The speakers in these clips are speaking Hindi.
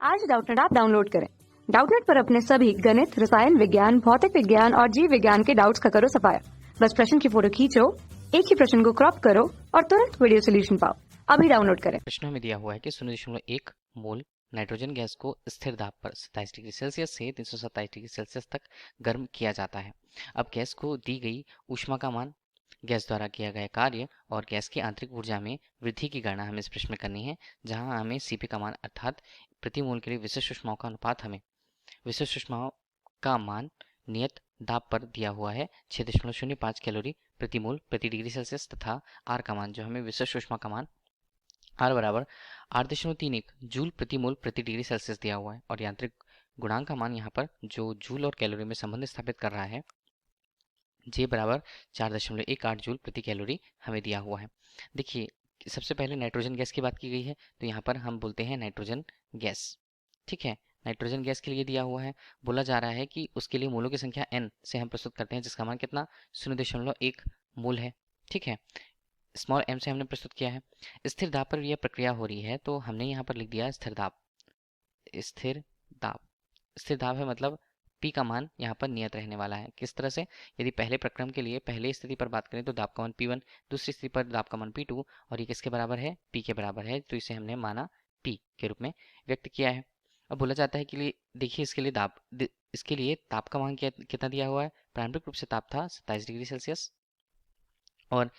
आज डाउटनेट ऐप डाउनलोड करें। डाउटनेट पर अपने सभी गणित, रसायन विज्ञान, भौतिक विज्ञान और जीव विज्ञान के डाउट्स का करो सफाया। बस प्रश्न की फोटो खींचो, एक ही प्रश्न को क्रॉप करो और तुरंत वीडियो सोल्यूशन पाओ। अभी डाउनलोड करें। प्रश्नों में दिया हुआ है कि 0.1 मोल नाइट्रोजन गैस को स्थिर दाब पर 27 डिग्री सेल्सियस से 327 डिग्री सेल्सियस तक गर्म किया जाता है। अब गैस को दी गई ऊष्मा का मान, गैस द्वारा किया गया कार्य और गैस की आंतरिक ऊर्जा में वृद्धि की गणना हमें इस प्रश्न में करनी है, जहां हमें सीपी का मान अर्थात प्रति मोल के लिए विशिष्ट ऊष्माओं का अनुपात हमें विशिष्ट ऊष्माओं का मान नियत दाब पर दिया हुआ है 6.05 कैलोरी प्रति मोल प्रति डिग्री सेल्सियस, तथा आर का मान जो हमें विशिष्ट ऊष्मा का मान आर बराबर 8.31 जूल प्रति मोल प्रति डिग्री सेल्सियस दिया हुआ है, और यांत्रिक गुणांक का मान यहाँ पर जो जूल और कैलोरी में संबंध स्थापित कर रहा है, जे बराबर 4.18 जूल प्रति कैलोरी हमें दिया हुआ है। देखिए, सबसे पहले नाइट्रोजन गैस की बात की गई है, तो यहाँ पर हम बोलते हैं नाइट्रोजन गैस। ठीक है, नाइट्रोजन गैस के लिए दिया हुआ है, बोला जा रहा है कि उसके लिए मोलों की संख्या n से हम प्रस्तुत करते हैं, जिसका मान कितना 0.1 मोल है। ठीक है, स्मॉल m से हमने प्रस्तुत किया है। स्थिर दाब पर यह प्रक्रिया हो रही है, तो हमने यहाँ पर लिख दिया स्थिर दाब। स्थिर दाब, स्थिर दाब है मतलब P का मान यहाँ पर नियत रहने वाला है। किस तरह से? यदि पहले प्रक्रम के लिए पहले स्थिति पर बात करें तो दाब का मान P1, दूसरी स्थिति पर दाब का मान P2, और ये किसके बराबर है? P के बराबर है, तो इसे हमने माना P के रूप में व्यक्त किया है। अब बोला जाता है कि लिए देखिए, इसके लिए ताप का मान कितना दिया हुआ है? प्रारंभिक रूप से ताप था 27 डिग्री सेल्सियस, और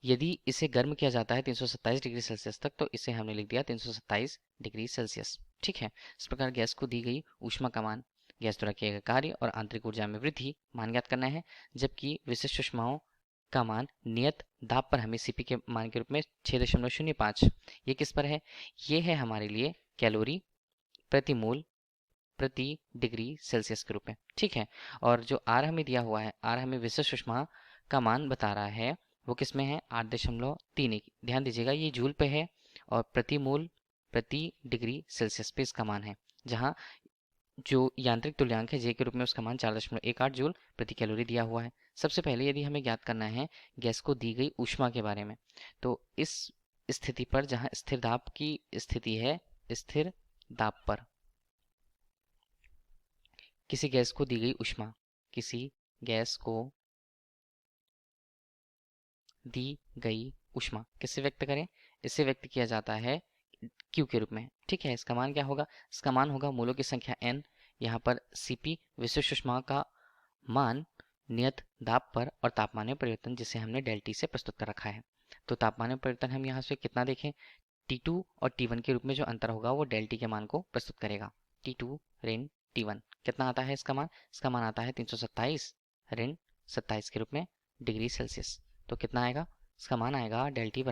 यदि इसे गर्म किया जाता है 327 डिग्री सेल्सियस तक, तो इसे हमने लिख दिया 327 डिग्री सेल्सियस। ठीक है, इस प्रकार गैस को दी गई ऊष्मा का मान, गैस द्वारा किए गए कार्य और आंतरिक ऊर्जा में वृद्धि मान ज्ञात करना है, जबकि विशिष्ट ऊष्माओं का मान नियत दाब पर हमें सीपी के मान के रूप में 6.05, ये किस पर है? ये है हमारे लिए कैलोरी प्रति मोल प्रति डिग्री सेल्सियस के रूप में। ठीक है, और जो आर हमें दिया हुआ है, आर हमें विशिष्ट ऊष्मा का मान बता रहा है, वो किस में है? 8.31। ध्यान दीजिएगा, ये जूल पे है और प्रति मोल प्रति डिग्री सेल्सियस पे इसका मान है, जहाँ जो यांत्रिक तुल्यांक है जे के रूप में उसका मान 4.18 जूल प्रति कैलोरी दिया हुआ है। सबसे पहले यदि हमें ज्ञात करना है गैस को दी गई ऊष्मा के बारे में, तो इस स्थिति पर जहाँ स्थिर दाब की स्थिति है, स्थिर दाब पर किसी गैस को दी गई ऊष्मा, किसी गैस को दी गई ऊष्मा किससे व्यक्त करें? इससे व्यक्त किया जाता है Q के रूप में। ठीक है, इसका मान क्या होगा? इसका मान होगा मोलों की संख्या n, यहाँ पर Cp विशिष्ट ऊष्मा का मान नियत दाब पर और तापमान में परिवर्तन, जिसे हमने डेल T से प्रस्तुत कर रखा है। तो तापमान में परिवर्तन हम यहाँ से कितना देखें? T2 और T1 के रूप में जो अंतर होगा वो डेल T के मान को प्रस्तुत करेगा। T2 ऋण T1 कितना आता है इसका मान? इसका मान आता है 327 ऋण 27 के रूप में डिग्री सेल्सियस। तो कितना आएगा? इसका मान आएगा डेल टी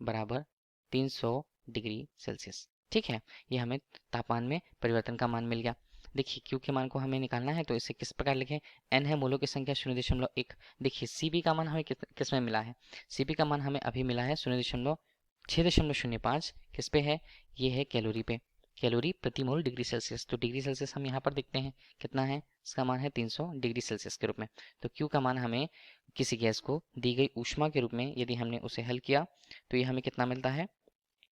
बराबर 300 डिग्री सेल्सियस। ठीक है, ये हमें तापमान में परिवर्तन का मान मिल गया। देखिए, क्यू के मान को हमें निकालना है, तो इसे किस प्रकार लिखें? एन है मोलों की संख्या 0.1। देखिए, सीबी का मान हमें किस में मिला है? सीबी का मान हमें अभी मिला है 6.05। किस पे है? ये है कैलोरी पे, कैलोरी प्रति मोल डिग्री सेल्सियस। तो डिग्री सेल्सियस हम यहाँ पर देखते हैं कितना है, इसका मान है 300 डिग्री सेल्सियस के रूप में। तो क्यू का मान हमें किसी गैस को दी गई ऊष्मा के रूप में यदि हमने उसे हल किया, तो ये हमें कितना मिलता है?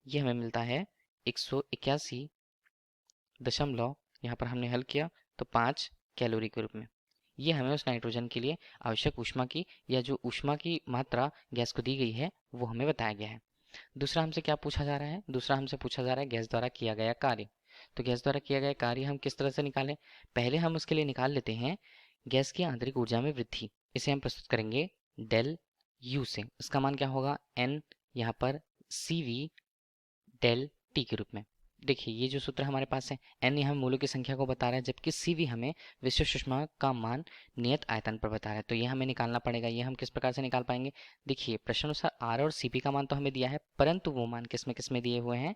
ये हमें मिलता है 181 दशमलव, यहाँ पर हमने हल किया तो 5 कैलोरी के रूप में। ये हमें उस नाइट्रोजन के लिए आवश्यक ऊष्मा की, या जो ऊष्मा की मात्रा गैस को दी गई है, वो हमें बताया गया है। दूसरा हमसे क्या पूछा जा रहा है? दूसरा हमसे पूछा जा रहा है गैस द्वारा किया गया कार्य। तो गैस द्वारा किया गया कार्य हम किस तरह से निकालें? पहले हम उसके लिए निकाल लेते हैं गैस की आंतरिक ऊर्जा में वृद्धि। इसे हम प्रस्तुत करेंगे डेल यू से। इसका मान क्या होगा? एन, यहाँ पर सी वी डेल टी के रूप में। देखिए, ये जो सूत्र हमारे पास है, एन यहाँ मोलों की संख्या को बता रहा है, जबकि सी वी हमें विशिष्ट ऊष्मा का मान नियत आयतन पर बता रहा है। तो ये हमें निकालना पड़ेगा। ये हम किस प्रकार से निकाल पाएंगे? देखिए, प्रश्नानुसार आर और सीपी का मान तो हमें दिया है, परंतु वो मान किस में दिए हुए हैं?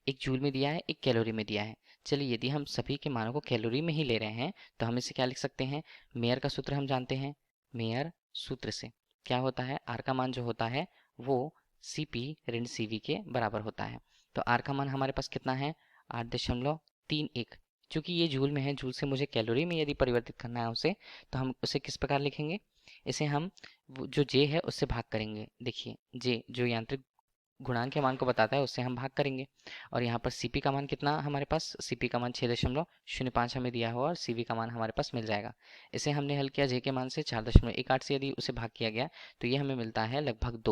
एक जूल में दिया है, एक कैलोरी में दिया है। चलिए, यदि हम सभी के मानों को कैलोरी में ही ले रहे हैं, तो हम इसे क्या लिख सकते हैं? मेयर का सूत्र हम जानते हैं। मेयर सूत्र से क्या होता है? आर का मान जो होता है वो Cp ऋण Cv के बराबर होता है। तो आर का मान हमारे पास कितना है? 8.31। चूंकि ये जूल में है, जूल से मुझे कैलोरी में यदि परिवर्तित करना है उसे, तो हम उसे किस प्रकार लिखेंगे? इसे हम जो जे है उससे भाग करेंगे। देखिए, जे जो यांत्रिक गुणांक के मान को बताता है उससे हम भाग करेंगे। और यहाँ पर सीपी का मान कितना हमारे पास, सीपी का मान 6.05 हमें दिया हुआ और सीवी का मान हमारे पास मिल जाएगा। इसे हमने हल किया जे के मान से 4.18 से, यदि उसे भाग किया गया तो ये हमें मिलता है लगभग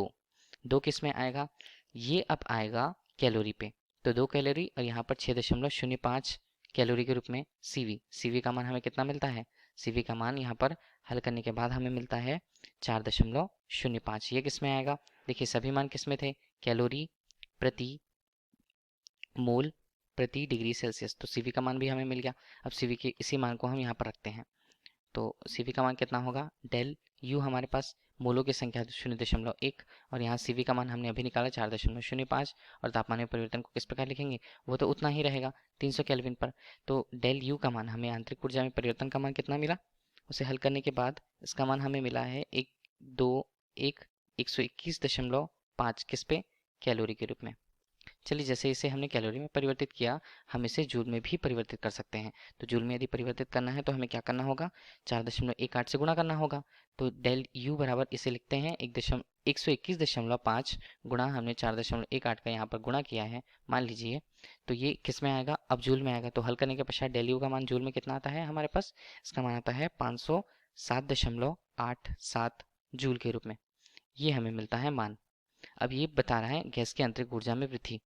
2 किस में आएगा, ये अब आएगा कैलोरी पे। तो 2 कैलोरी और यहाँ पर 6.05 कैलोरी के रूप में सीवी का मान हमें कितना मिलता है, सीवी का मान यहाँ पर हल करने के बाद हमें मिलता है 4.05। ये किस में आएगा, देखिए सभी मान किस में थे, कैलोरी प्रति मोल प्रति डिग्री सेल्सियस। तो सीवी का मान भी हमें मिल गया। अब सीवी के इसी मान को हम यहाँ पर रखते हैं, तो सीवी का मान कितना होगा, डेल यू हमारे पास मोलों की संख्या 0.1 और यहाँ सीवी का मान हमने अभी निकाला 4.05। और तापमान में परिवर्तन को किस प्रकार लिखेंगे, वो तो उतना ही रहेगा 300 केल्विन पर। तो डेल यू का मान हमें आंतरिक ऊर्जा में परिवर्तन का मान कितना मिला, उसे हल करने के बाद इसका मान हमें मिला है 121.5 किस पे, कैलोरी के रूप में। चलिए जैसे इसे हमने कैलोरी में परिवर्तित किया, हम इसे जूल में भी परिवर्तित कर सकते हैं। तो जूल में यदि परिवर्तित करना है तो हमें क्या करना होगा, 4.18 से गुणा करना होगा। तो डेल यू बराबर इसे लिखते हैं 121.5 गुणा हमने 4.18 का यहाँ पर गुणा किया है, मान लीजिए। तो ये किस में आएगा, अब जूल में आएगा। तो हल करने के पश्चात डेल यू का मान जूल में कितना आता है हमारे पास, इसका मान आता है 507.87 जूल के रूप में। ये हमें मिलता है मान। अब ये बता रहा है गैस की आंतरिक ऊर्जा में वृद्धि।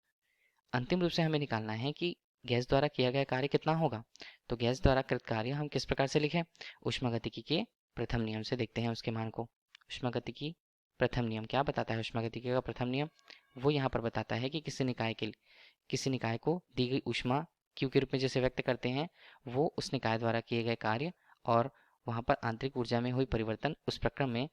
अंतिम रूप से हमें निकालना है कि गैस द्वारा किया गया कार्य कितना होगा। तो गैस द्वारा कृत कार्य हम किस प्रकार से लिखें, ऊष्मागतिकी के प्रथम नियम से देखते हैं उसके मान को। ऊष्मागतिकी प्रथम नियम क्या बताता है, ऊष्मागतिकी का प्रथम नियम वो यहाँ पर बताता है कि किसी निकाय को दी गई ऊष्मा क्यू के रूप में जैसे व्यक्त करते हैं, वो उस निकाय द्वारा किए गए कार्य और वहाँ पर आंतरिक ऊर्जा में हुई परिवर्तन उस प्रक्रम में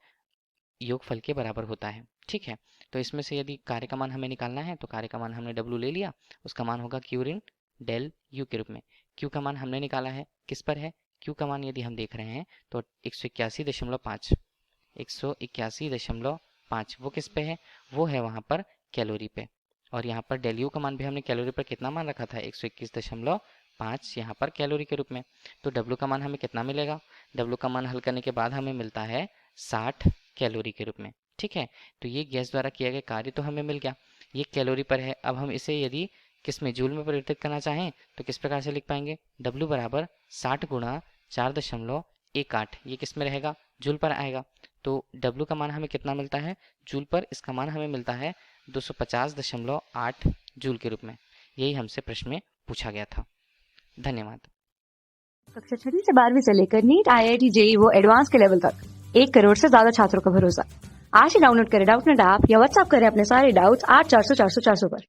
योगफल के बराबर होता है। ठीक है, तो इसमें से यदि कार्य का मान हमें निकालना है तो कार्य का मान हमने W ले लिया, उसका मान होगा Q ऋण डेल U के रूप में। Q का मान हमने निकाला है किस पर है, Q का मान यदि हम देख रहे हैं तो 181.5 वो किस पे है, वो है वहाँ पर कैलोरी पे। और यहाँ पर डेल यू का मान भी हमने कैलोरी पर कितना मान रखा था, 121.5 यहाँ पर कैलोरी के रूप में। तो W का मान हमें कितना मिलेगा, W का मान हल करने के बाद हमें मिलता है 60 कैलोरी के रूप में। ठीक है, तो ये गैस द्वारा किया गया कार्य तो हमें मिल गया, ये कैलोरी पर है। अब हम इसे यदि किस में, जूल में परिवर्तित करना चाहें तो किस प्रकार से लिख पाएंगे, W बराबर 60 गुणा 4.18, ये किस में रहेगा, जूल पर आएगा। तो W का मान हमें कितना मिलता है जूल पर, इसका मान हमें मिलता है 250.8 जूल के रूप में। यही हमसे प्रश्न में पूछा गया था। धन्यवाद। कक्षा 6 से 12वीं से लेकर नीट, IIT, JEE वो एडवांस के लेवल तक 1 करोड़ से ज्यादा छात्रों का भरोसा। आज ही डाउनलोड करें डाउटनेट ऐप या व्हाट्सएप करें अपने सारे डाउट्स 8400 400 400 पर।